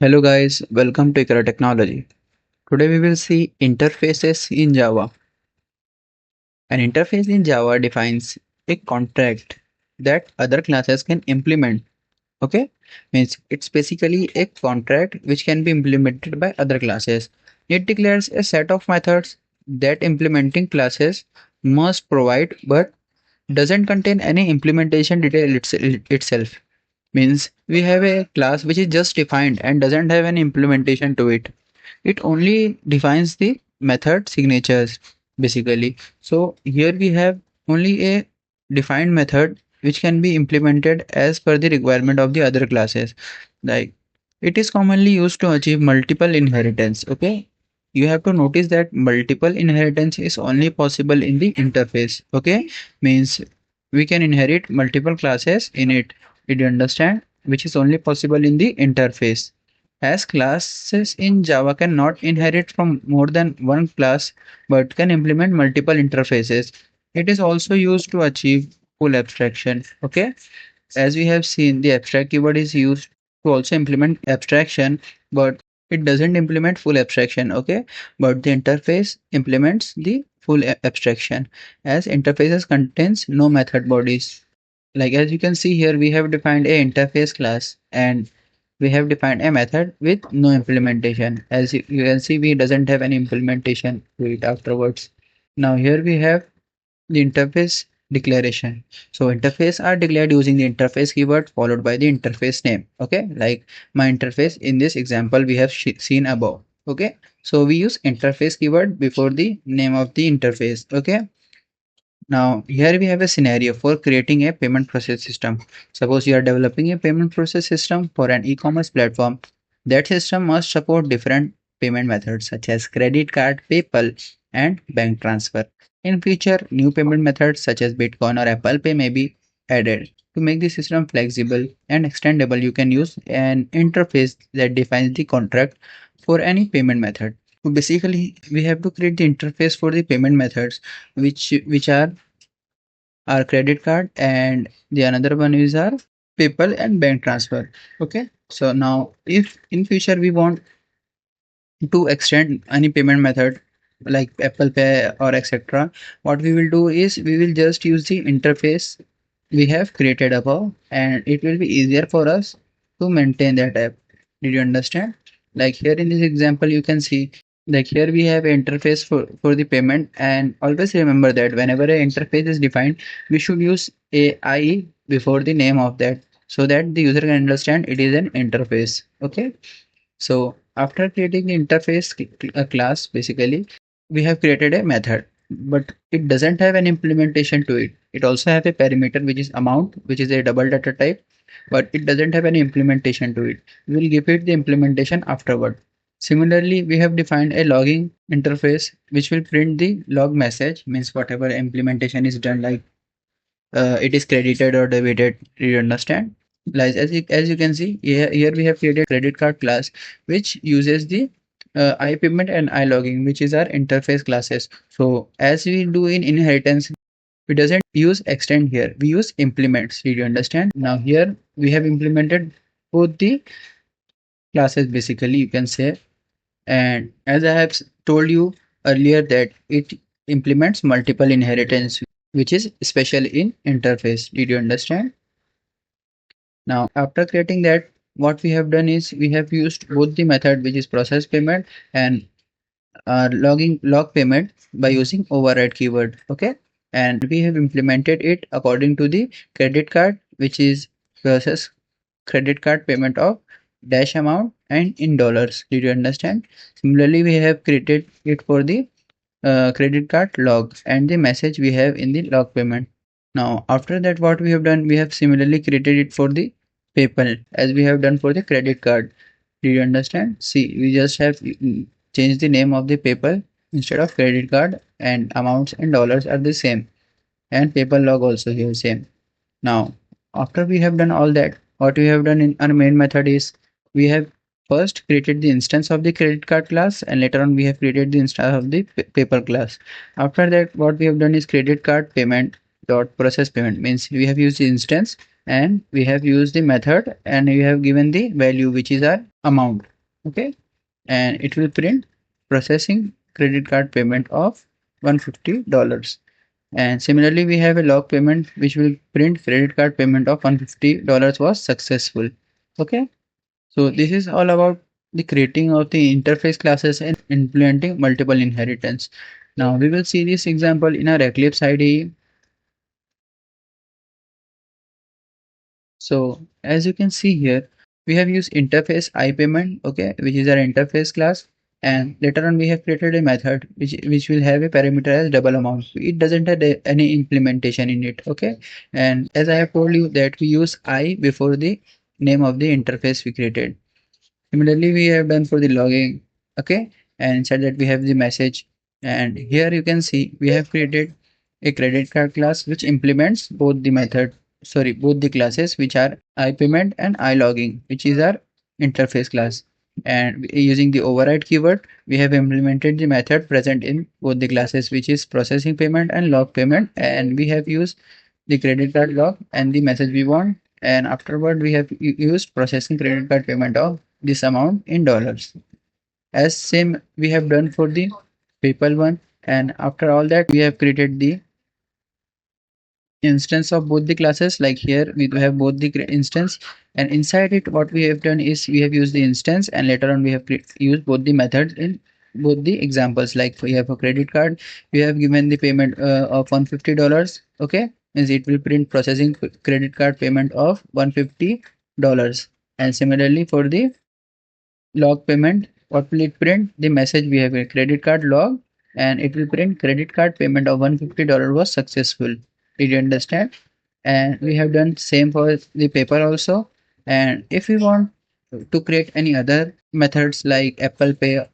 Hello guys, welcome to Ikra Technology. Today we will see interfaces in Java. An interface in Java defines a contract that other classes can implement. Okay? Means it's basically a contract which can be implemented by other classes. It declares a set of methods that implementing classes must provide but doesn't contain any implementation detail itself. Means we have a class which is just defined and doesn't have any implementation to it. It only defines the method signatures basically. So here we have only a defined method which can be implemented as per the requirement of the other classes. Like it is commonly used to achieve multiple inheritance. Okay, you have to notice that multiple inheritance is only possible in the interface. Okay, means we can inherit multiple classes in it. Did you understand? Which is only possible in the interface. As classes in Java cannot inherit from more than one class but can implement multiple interfaces. It is also used to achieve full abstraction. Okay, as we have seen, the abstract keyword is used to also implement abstraction, but it doesn't implement full abstraction. Okay, but the interface implements the full abstraction as interfaces contains no method bodies. Like as you can see here, we have defined a interface class and we have defined a method with no implementation. As you can see, we doesn't have any implementation to it afterwards. Now here we have the interface declaration. So interface are declared using the interface keyword followed by the interface name. Okay, like my interface in this example we have seen above. Okay, so we use interface keyword before the name of the interface. Okay, now, here we have a scenario for creating a payment process system. Suppose you are developing a payment process system for an e-commerce platform. That system must support different payment methods such as credit card, PayPal, and bank transfer. In future, new payment methods such as Bitcoin or Apple Pay may be added. To make the system flexible and extendable, you can use an interface that defines the contract for any payment method. So basically, we have to create the interface for the payment methods, which are our credit card, and the another one is our PayPal and bank transfer. Okay, so now if in future we want to extend any payment method like Apple Pay or etc., what we will do is we will just use the interface we have created above, and it will be easier for us to maintain that app. Did you understand? Like here in this example, you can see like here we have an interface for the payment, and always remember that whenever an interface is defined, we should use AI before the name of that so that the user can understand it is an interface. Okay, so after creating the interface class, basically we have created a method, but it doesn't have an implementation to it. It also have a parameter which is amount, which is a double data type, but it doesn't have any implementation to it. We will give it the implementation afterward. Similarly, we have defined a logging interface which will print the log message, means whatever implementation is done, like it is credited or debited. Do you understand? Like as you can see here we have created credit card class which uses the iPayment and iLogging, which is our interface classes. So as we do in inheritance, we doesn't use extend here. We use implements. Did you understand? Now here we have implemented both the classes basically, you can say. And as I have told you earlier that it implements multiple inheritance, which is special in interface. Did you understand? Now, after creating that, what we have done is we have used both the method which is process payment and logging log payment by using override keyword. Okay, and we have implemented it according to the credit card, which is process credit card payment of dash amount and in dollars. Did you understand? Similarly, we have created it for the credit card log and the message we have in the log payment. Now, after that, what we have done, we have similarly created it for the PayPal as we have done for the credit card. Do you understand? See, we just have changed the name of the PayPal instead of credit card, and amounts in dollars are the same, and PayPal log also here same. Now, after we have done all that, what we have done in our main method is we have first created the instance of the credit card class, and later on we have created the instance of the PayPal class. After that, what we have done is credit card payment dot process payment, means we have used the instance and we have used the method and we have given the value which is our amount. Okay, and it will print processing credit card payment of $150. And similarly, we have a log payment which will print credit card payment of $150 was successful. Okay, so this is all about the creating of the interface classes and implementing multiple inheritance. Now we will see this example in our Eclipse IDE. So as you can see here, we have used interface iPayment, okay, which is our interface class, and later on we have created a method which will have a parameter as double amount. It doesn't have any implementation in it, okay. And as I have told you that we use I before the name of the interface we created. Similarly, we have done for the logging, okay, and inside that we have the message, and here you can see we have created a credit card class which implements both the method, sorry, both the classes which are iPayment and iLogging, which is our interface class. And using the override keyword, we have implemented the method present in both the classes, which is processing payment and log payment, and we have used the credit card log and the message we want, and afterward we have used processing credit card payment of this amount in dollars, as same we have done for the PayPal one. And after all that we have created the instance of both the classes, like here we do have both the instance, and inside it what we have done is we have used the instance, and later on we have used both the methods in both the examples. Like we have a credit card, we have given the payment of $150, okay, means it will print processing credit card payment of $150. And similarly for the log payment, what will it print? The message we have a credit card log, and it will print credit card payment of $150 was successful. Did you understand? And we have done same for the paper also. And if we want to create any other methods like Apple Pay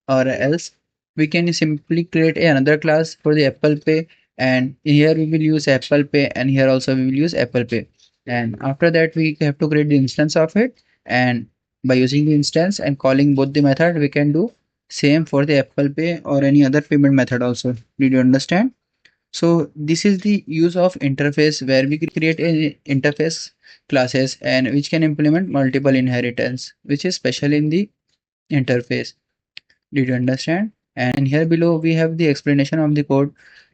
or else, we can simply create another class for the Apple Pay, and here we will use Apple Pay, and here also we will use Apple Pay. And after that we have to create the instance of it, and by using the instance and calling both the method, we can do same for the Apple Pay or any other payment method also. Did you understand? So this is the use of interface, where we create a interface classes and which can implement multiple inheritance, which is special in the interface. Did you understand? And here below we have the explanation of the code,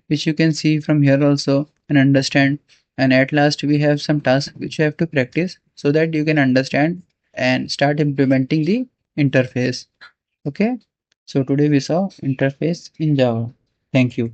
which you can see from here also and understand. And at last we have some tasks which you have to practice so that you can understand and start implementing the interface. Okay. So today we saw interface in Java. Thank you.